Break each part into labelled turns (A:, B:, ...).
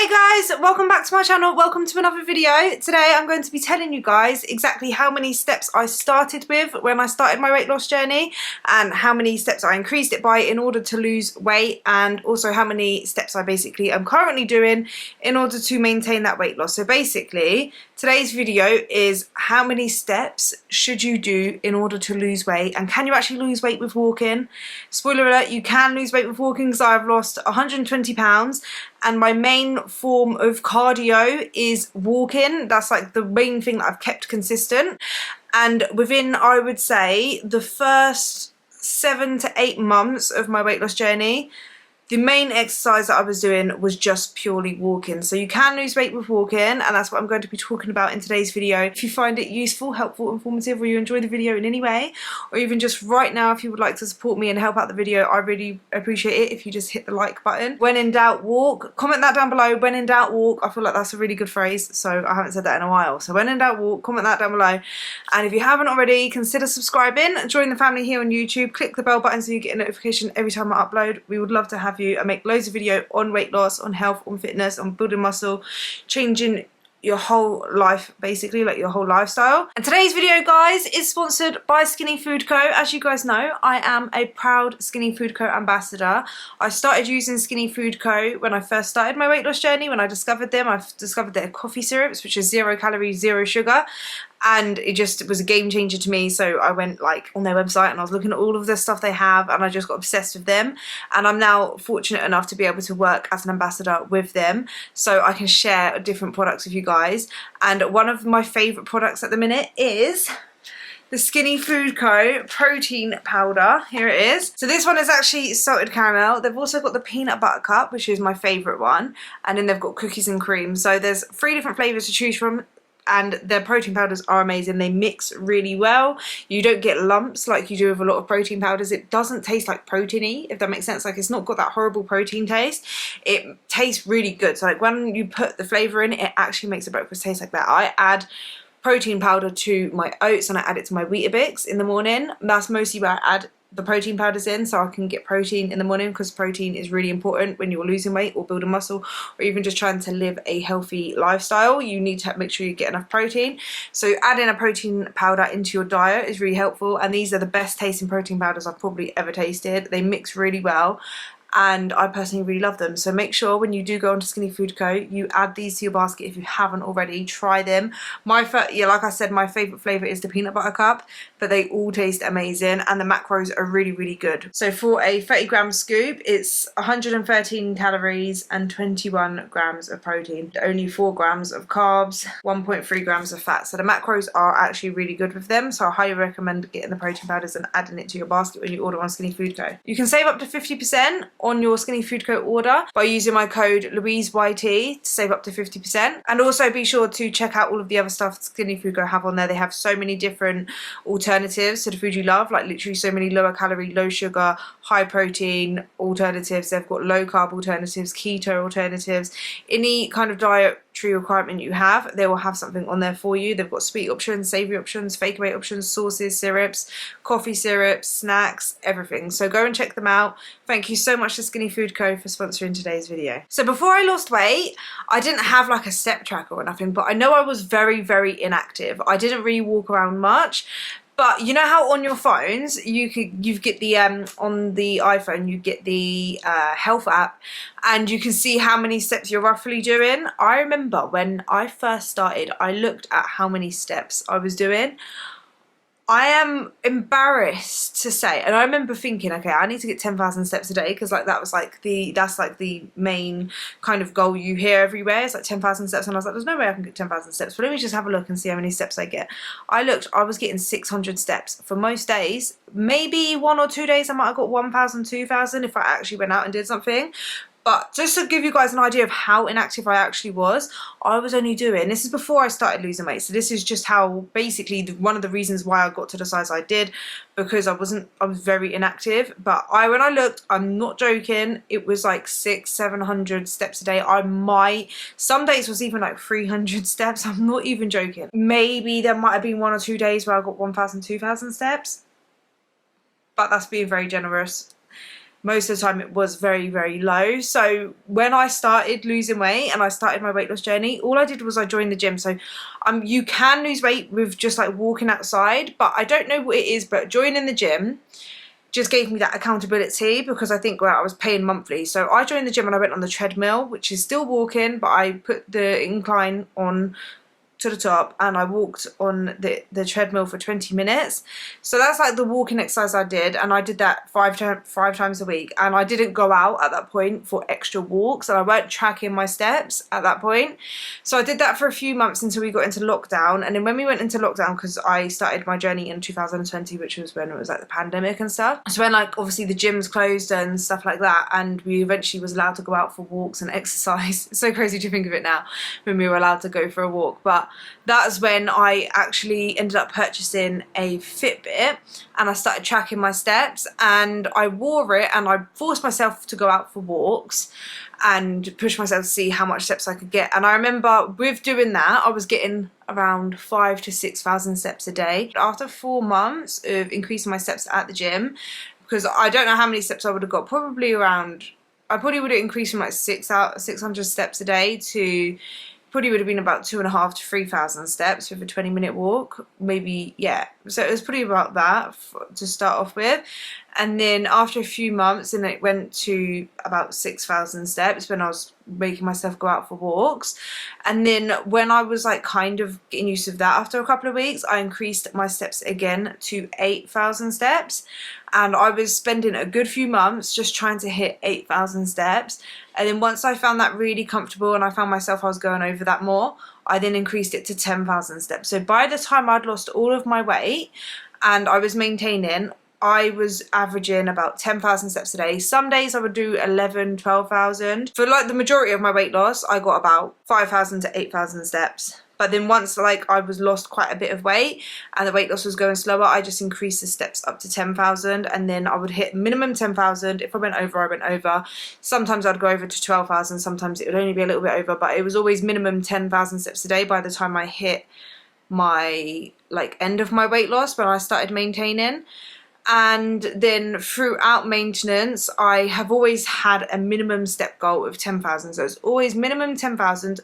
A: Hey guys, welcome back to my channel, welcome to another video. Today I'm going to be telling you guys exactly how many steps I started with when I started my weight loss journey and how many steps I increased it by in order to lose weight, and also how many steps I basically am currently doing in order to maintain that weight loss. So basically today's video is how many steps should you do in order to lose weight, and can you actually lose weight with walking? Spoiler alert, you can lose weight with walking because I've lost 120 pounds. And my main form of cardio is walking. That's like the main thing that I've kept consistent. And within, I would say, the first 7 to 8 months of my weight loss journey, the main exercise that I was doing was just purely walking. So you can lose weight with walking, and that's what I'm going to be talking about in today's video. If you find it useful, helpful, informative, or you enjoy the video in any way, or even just right now if you would like to support me and help out the video, I really appreciate it if you just hit the like button. When in doubt, walk. Comment that down below. When in doubt, walk. I feel like that's a really good phrase, so I haven't said that in a while. So when in doubt, walk. Comment that down below. And if you haven't already, consider subscribing, join the family here on YouTube, click the bell button so you get a notification every time I upload. We would love to have you. I make loads of video on weight loss, on health, on fitness, on building muscle, changing your whole life, basically, like your whole lifestyle. And today's video, guys, is sponsored by Skinny Food Co. As you guys know, I am a proud Skinny Food Co ambassador. I started using Skinny Food Co when I first started my weight loss journey. When I discovered them, I discovered their coffee syrups, which is 0 calories, 0 sugar. And it just was a game changer to me. So I went like on their website and I was looking at all of the stuff they have, and I just got obsessed with them. And I'm now fortunate enough to be able to work as an ambassador with them, so I can share different products with you guys. And one of my favourite products at the minute is the Skinny Food Co protein powder. Here it is. So this one is actually salted caramel. They've also got the peanut butter cup, which is my favourite one. And then they've got cookies and cream. So there's 3 different flavours to choose from. And their protein powders are amazing. They mix really well. You don't get lumps like you do with a lot of protein powders. It doesn't taste like protein-y, if that makes sense. Like, it's not got that horrible protein taste. It tastes really good. So like when you put the flavour in, it actually makes the breakfast taste like that. I add protein powder to my oats and I add it to my Weetabix in the morning. That's mostly where I add the protein powders in, so I can get protein in the morning, because protein is really important when you're losing weight or building muscle, or even just trying to live a healthy lifestyle. You need to make sure you get enough protein. So adding a protein powder into your diet is really helpful, and these are the best tasting protein powders I've probably ever tasted. They mix really well, and I personally really love them. So make sure when you do go onto Skinny Food Co, you add these to your basket if you haven't already. Try them. Like I said, my favourite flavour is the peanut butter cup, but they all taste amazing, and the macros are really, really good. So for a 30-gram scoop, it's 113 calories and 21 grams of protein, only 4 grams of carbs, 1.3 grams of fat. So the macros are actually really good with them. So I highly recommend getting the protein powders and adding it to your basket when you order on Skinny Food Co. You can save up to 50% on your Skinny Food Co order by using my code LouiseYT to save up to 50%. And also be sure to check out all of the other stuff Skinny Food Co have on there. They have so many different alternatives to the food you love, like literally so many lower calorie, low sugar, high protein alternatives. They've got low carb alternatives, keto alternatives. Any kind of dietary requirement you have, they will have something on there for you. They've got sweet options, savoury options, fake away options, sauces, syrups, coffee syrups, snacks, everything. So go and check them out. Thank you so much to Skinny Food Co for sponsoring today's video. So before I lost weight, I didn't have like a step tracker or nothing, but I know I was very, very inactive. I didn't really walk around much. But you know how on your phones you get the on the iPhone you get the health app, and you can see how many steps you're roughly doing. I remember when I first started, I looked at how many steps I was doing. I am embarrassed to say, and I remember thinking, okay, I need to get 10,000 steps a day, because like that's like the main kind of goal you hear everywhere. It's like 10,000 steps, and I was like, there's no way I can get 10,000 steps, but let me just have a look and see how many steps I get. I looked, I was getting 600 steps for most days. Maybe 1 or 2 days I might have got 1,000, 2,000 if I actually went out and did something. But just to give you guys an idea of how inactive I actually was, I was only doing, this is before I started losing weight, so this is just how, basically, one of the reasons why I got to the size I did, because I was very inactive. But when I looked, I'm not joking, it was like 600-700 steps a day. Some days was even like 300 steps, I'm not even joking. Maybe there might have been 1 or 2 days where I got 1,000, 2,000 steps, but that's being very generous. most of the time it was very, very low. So when I started losing weight and I started my weight loss journey, all I did was I joined the gym. So you can lose weight with just like walking outside, but I don't know what it is, but joining the gym just gave me that accountability, because I think, well, I was paying monthly. So I joined the gym and I went on the treadmill, which is still walking, but I put the incline on to the top and I walked on the treadmill for 20 minutes. So that's like the walking exercise I did, and I did that five times a week, and I didn't go out at that point for extra walks, and I weren't tracking my steps at that point. So I did that for a few months until we got into lockdown. And then when we went into lockdown, because I started my journey in 2020, which was when it was like the pandemic and stuff, so when like obviously the gyms closed and stuff like that, and we eventually was allowed to go out for walks and exercise. It's so crazy to think of it now, when we were allowed to go for a walk. But that's when I actually ended up purchasing a Fitbit, and I started tracking my steps, and I wore it, and I forced myself to go out for walks and push myself to see how much steps I could get. And I remember with doing that, I was getting around 5,000 to 6,000 steps a day. After 4 months of increasing my steps at the gym, because I don't know how many steps I would have got, probably around, I probably would have increased from like 600 steps a day to probably would have been about 2,500 to 3,000 steps with a 20-minute walk, maybe, yeah. So it was pretty about that to start off with. And then after a few months, and it went to about 6,000 steps when I was making myself go out for walks. And then when I was like kind of getting used to that, after a couple of weeks, I increased my steps again to 8,000 steps. And I was spending a good few months just trying to hit 8,000 steps. And then once I found that really comfortable and I found myself I was going over that more, I then increased it to 10,000 steps. So by the time I'd lost all of my weight and I was maintaining, I was averaging about 10,000 steps a day. Some days I would do 11, 12,000. For like the majority of my weight loss, I got about 5,000 to 8,000 steps. But then once like I was lost quite a bit of weight and the weight loss was going slower, I just increased the steps up to 10,000, and then I would hit minimum 10,000. If I went over, I went over. Sometimes I'd go over to 12,000, sometimes it would only be a little bit over, but it was always minimum 10,000 steps a day by the time I hit my like end of my weight loss when I started maintaining. And then throughout maintenance, I have always had a minimum step goal of 10,000. So it's always minimum 10,000.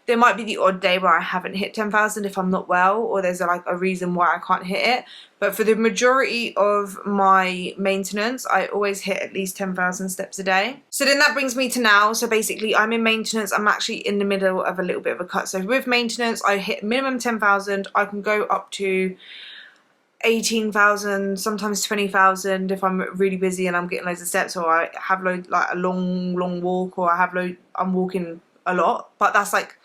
A: There might be the odd day where I haven't hit 10,000 if I'm not well, or there's like a reason why I can't hit it. But for the majority of my maintenance, I always hit at least 10,000 steps a day. So then that brings me to now. So basically I'm in maintenance. I'm actually in the middle of a little bit of a cut. So with maintenance, I hit minimum 10,000. I can go up to 18,000, sometimes 20,000 if I'm really busy and I'm getting loads of steps, or I have like a long walk, or I'm walking a lot. But that's like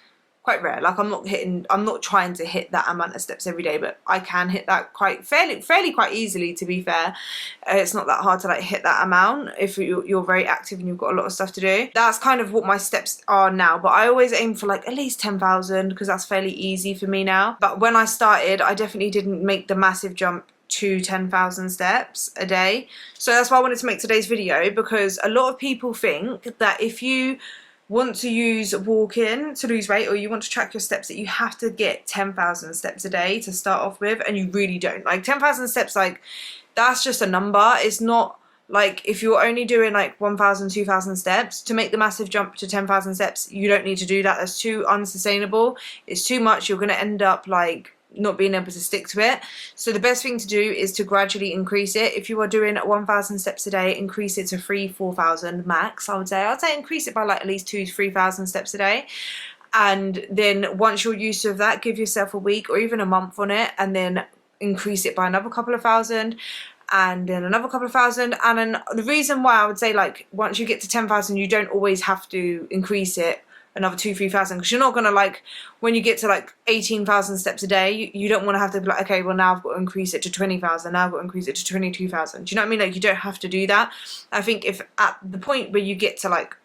A: quite rare. Like I'm not trying to hit that amount of steps every day, but I can hit that fairly quite easily, to be fair. It's not that hard to like hit that amount if you're very active and you've got a lot of stuff to do. That's kind of what my steps are now, but I always aim for like at least 10,000 because that's fairly easy for me now. But when I started, I definitely didn't make the massive jump to 10,000 steps a day. So that's why I wanted to make today's video, because a lot of people think that if you want to use walking to lose weight, or you want to track your steps, that you have to get 10,000 steps a day to start off with, and you really don't. Like 10,000 steps, like that's just a number. It's not like if you're only doing like 1,000, 2,000 steps to make the massive jump to 10,000 steps, you don't need to do that. That's too unsustainable. It's too much. You're going to end up like not being able to stick to it. So the best thing to do is to gradually increase it. If you are doing 1,000 steps a day, increase it to 3,000-4,000 max. I'd say increase it by like at least 2,000 to 3,000 steps a day. And then once you're used to that, give yourself a week or even a month on it, and then increase it by another couple of thousand, and then another couple of thousand. And then the reason why I would say like once you get to 10,000, you don't always have to increase it another 2,000-3,000, because you're not gonna like when you get to like 18,000 steps a day, you don't want to have to be like, okay, well now I've got to increase it to 20,000, now I've got to increase it to 22,000. Do you know what I mean? Like you don't have to do that. I think if at the point where you get to like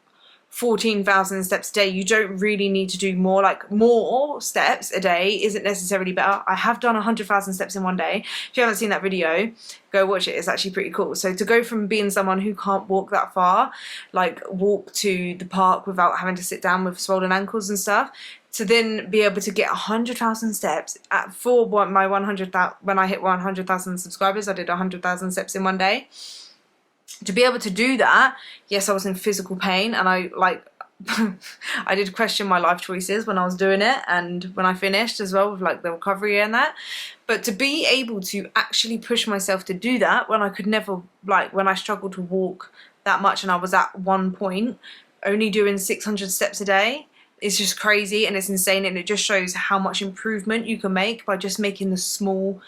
A: 14,000 steps a day, you don't really need to do more. Like more steps a day isn't necessarily better. I have done 100,000 steps in one day. If you haven't seen that video, go watch it. It's actually pretty cool. So to go from being someone who can't walk that far, like walk to the park without having to sit down with swollen ankles and stuff, to then be able to get 100,000 steps for my 100,000, when I hit 100,000 subscribers, I did 100,000 steps in one day. to be able to do that, yes, I was in physical pain, and I like I did question my life choices when I was doing it and when I finished as well, with like the recovery and that. But to be able to actually push myself to do that when I could never, like when I struggled to walk that much, and I was at one point only doing 600 steps a day, it's just crazy and it's insane. And it just shows how much improvement you can make by just making the small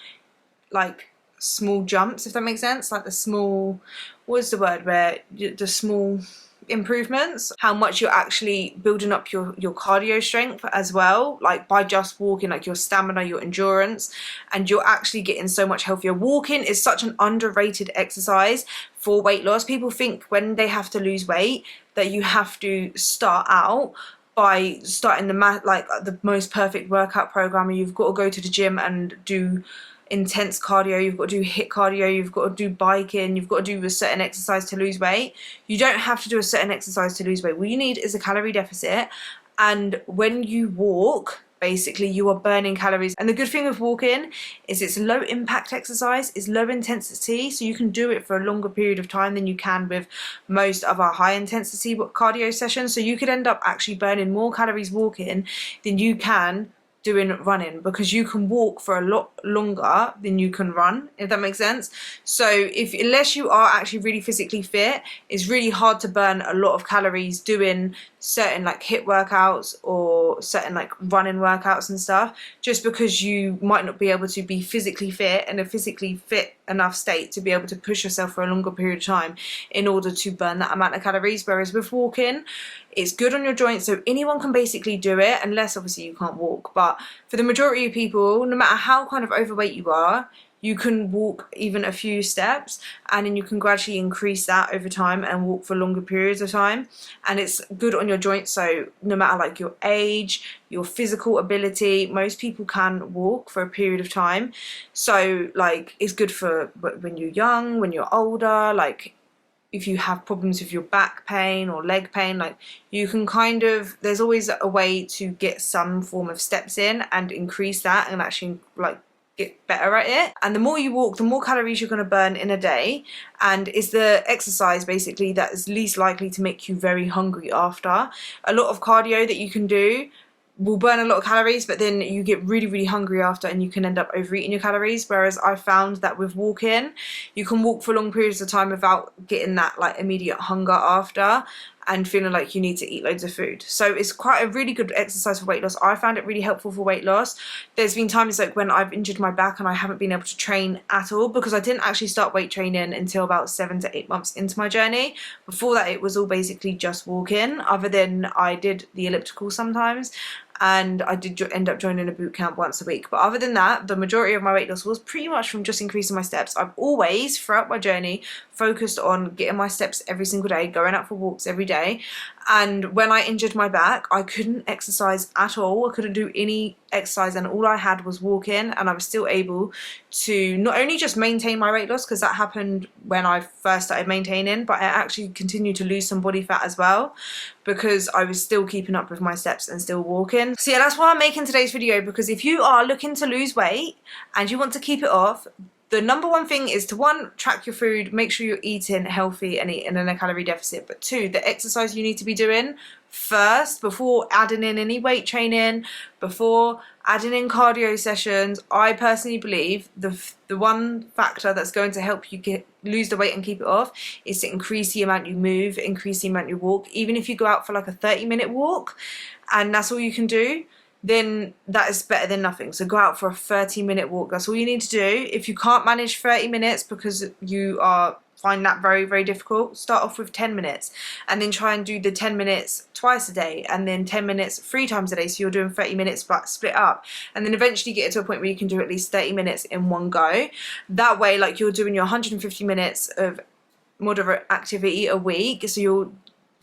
A: jumps, if that makes sense. Like the small, what's the word, where the small improvements, how much you're actually building up your cardio strength as well, like by just walking, like your stamina, your endurance, and you're actually getting so much healthier. Walking is such an underrated exercise for weight loss. People think when they have to lose weight that you have to start out by starting the most perfect workout program, and you've got to go to the gym and do intense cardio, you've got to do HIIT cardio, you've got to do biking, you've got to do a certain exercise to lose weight. You don't have to do a certain exercise to lose weight. What you need is a calorie deficit, and when you walk, basically you are burning calories. And the good thing with walking is it's low impact exercise, it's low intensity, so you can do it for a longer period of time than you can with most of our high intensity cardio sessions. So you could end up actually burning more calories walking than you can doing running, because you can walk for a lot longer than you can run, if that makes sense. So unless you are actually really physically fit, it's really hard to burn a lot of calories doing certain like HIIT workouts or certain like running workouts and stuff, just because you might not be able to be physically fit in a physically fit enough state to be able to push yourself for a longer period of time in order to burn that amount of calories. Whereas with walking, it's good on your joints, so anyone can basically do it, unless obviously you can't walk. But for the majority of people, no matter how kind of overweight you are, you can walk even a few steps, and then you can gradually increase that over time and walk for longer periods of time. And it's good on your joints, so no matter like your age, your physical ability, most people can walk for a period of time. So like it's good for when you're young, when you're older, like if you have problems with your back pain or leg pain, like you can kind of, there's always a way to get some form of steps in and increase that and actually like get better at it. And the more you walk, the more calories you're going to burn in a day, and it's the exercise basically that is least likely to make you very hungry after. A lot of cardio that you can do will burn a lot of calories, but then you get really, really hungry after, and you can end up overeating your calories. Whereas I found that with walking, you can walk for long periods of time without getting that like immediate hunger after and feeling like you need to eat loads of food. So it's quite a really good exercise for weight loss. I found it really helpful for weight loss. There's been times like when I've injured my back and I haven't been able to train at all, because I didn't actually start weight training until about 7 to 8 months into my journey. Before that, it was all basically just walking, other than I did the elliptical sometimes, and I did end up joining a boot camp once a week. But other than that, the majority of my weight loss was pretty much from just increasing my steps. I've always, throughout my journey, focused on getting my steps every single day, going out for walks every day. And when I injured my back, I couldn't exercise at all. I couldn't do any exercise, and all I had was walking, and I was still able to not only just maintain my weight loss, because that happened when I first started maintaining, but I actually continued to lose some body fat as well, because I was still keeping up with my steps and still walking. So yeah, that's why I'm making today's video, because if you are looking to lose weight and you want to keep it off, the number one thing is to, one, track your food, make sure you're eating healthy and eating in a calorie deficit. But two, the exercise you need to be doing first, before adding in any weight training, before adding in cardio sessions, I personally believe the one factor that's going to help you lose the weight and keep it off is to increase the amount you move, increase the amount you walk. Even if you go out for like a 30-minute walk and that's all you can do, then that is better than nothing. So go out for a 30-minute walk. That's all you need to do. If you can't manage 30 minutes because you find that very, very difficult, start off with 10 minutes and then try and do the 10 minutes twice a day, and then 10 minutes 3 times a day. So you're doing 30 minutes but split up, and then eventually get to a point where you can do at least 30 minutes in one go. That way, like, you're doing your 150 minutes of moderate activity a week, so you're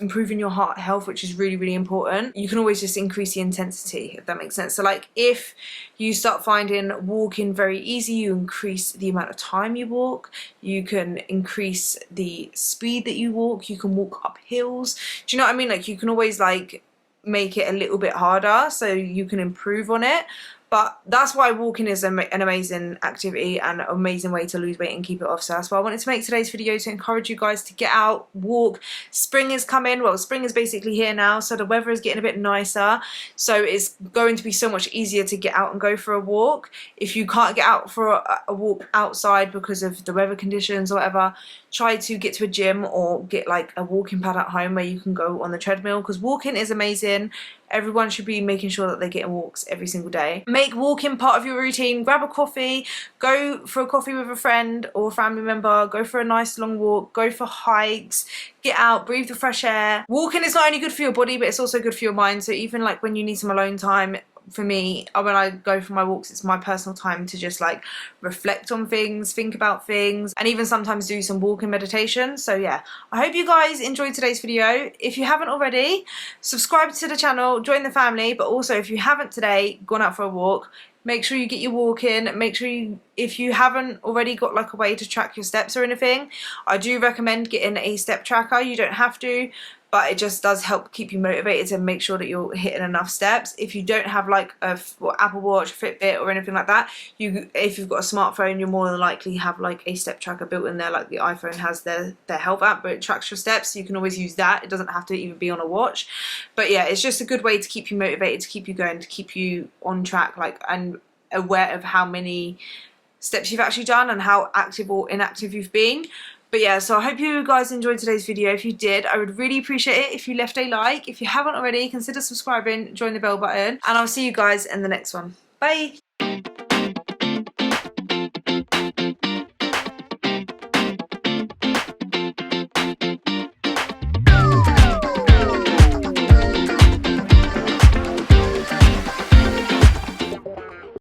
A: improving your heart health, which is really, really important. You can always just increase the intensity, if that makes sense. So like if you start finding walking very easy, you increase the amount of time you walk, you can increase the speed that you walk, you can walk up hills. Do you know what I mean? Like you can always like make it a little bit harder so you can improve on it. But that's why walking is an amazing activity and an amazing way to lose weight and keep it off. So that's why I wanted to make today's video, to encourage you guys to get out, walk. Spring is coming. Well, spring is basically here now, so the weather is getting a bit nicer. So it's going to be so much easier to get out and go for a walk. If you can't get out for a walk outside because of the weather conditions or whatever, try to get to a gym or get like a walking pad at home where you can go on the treadmill, because walking is amazing. Everyone should be making sure that they're getting walks every single day. Make walking part of your routine. Grab a coffee, go for a coffee with a friend or a family member, go for a nice long walk, go for hikes, get out, breathe the fresh air. Walking is not only good for your body, but it's also good for your mind. So even like when you need some alone time, for me, when I go for my walks, it's my personal time to just like reflect on things, think about things, and even sometimes do some walking meditation. So yeah, I hope you guys enjoyed today's video. If you haven't already, subscribe to the channel, join the family, but also if you haven't today gone out for a walk, make sure you get your walk in. Make sure you, if you haven't already got like a way to track your steps or anything, I do recommend getting a step tracker. You don't have to, but it just does help keep you motivated and make sure that you're hitting enough steps. If you don't have like a Apple Watch, Fitbit or anything like that, if you've got a smartphone, you're more than likely have like a step tracker built in there, like the iPhone has their health app, but it tracks your steps, so you can always use that. It doesn't have to even be on a watch. But yeah, it's just a good way to keep you motivated, to keep you going, to keep you on track, like, and aware of how many steps you've actually done and how active or inactive you've been. But yeah, so I hope you guys enjoyed today's video. If you did, I would really appreciate it if you left a like. If you haven't already, consider subscribing, join the bell button, and I'll see you guys in the next one. Bye!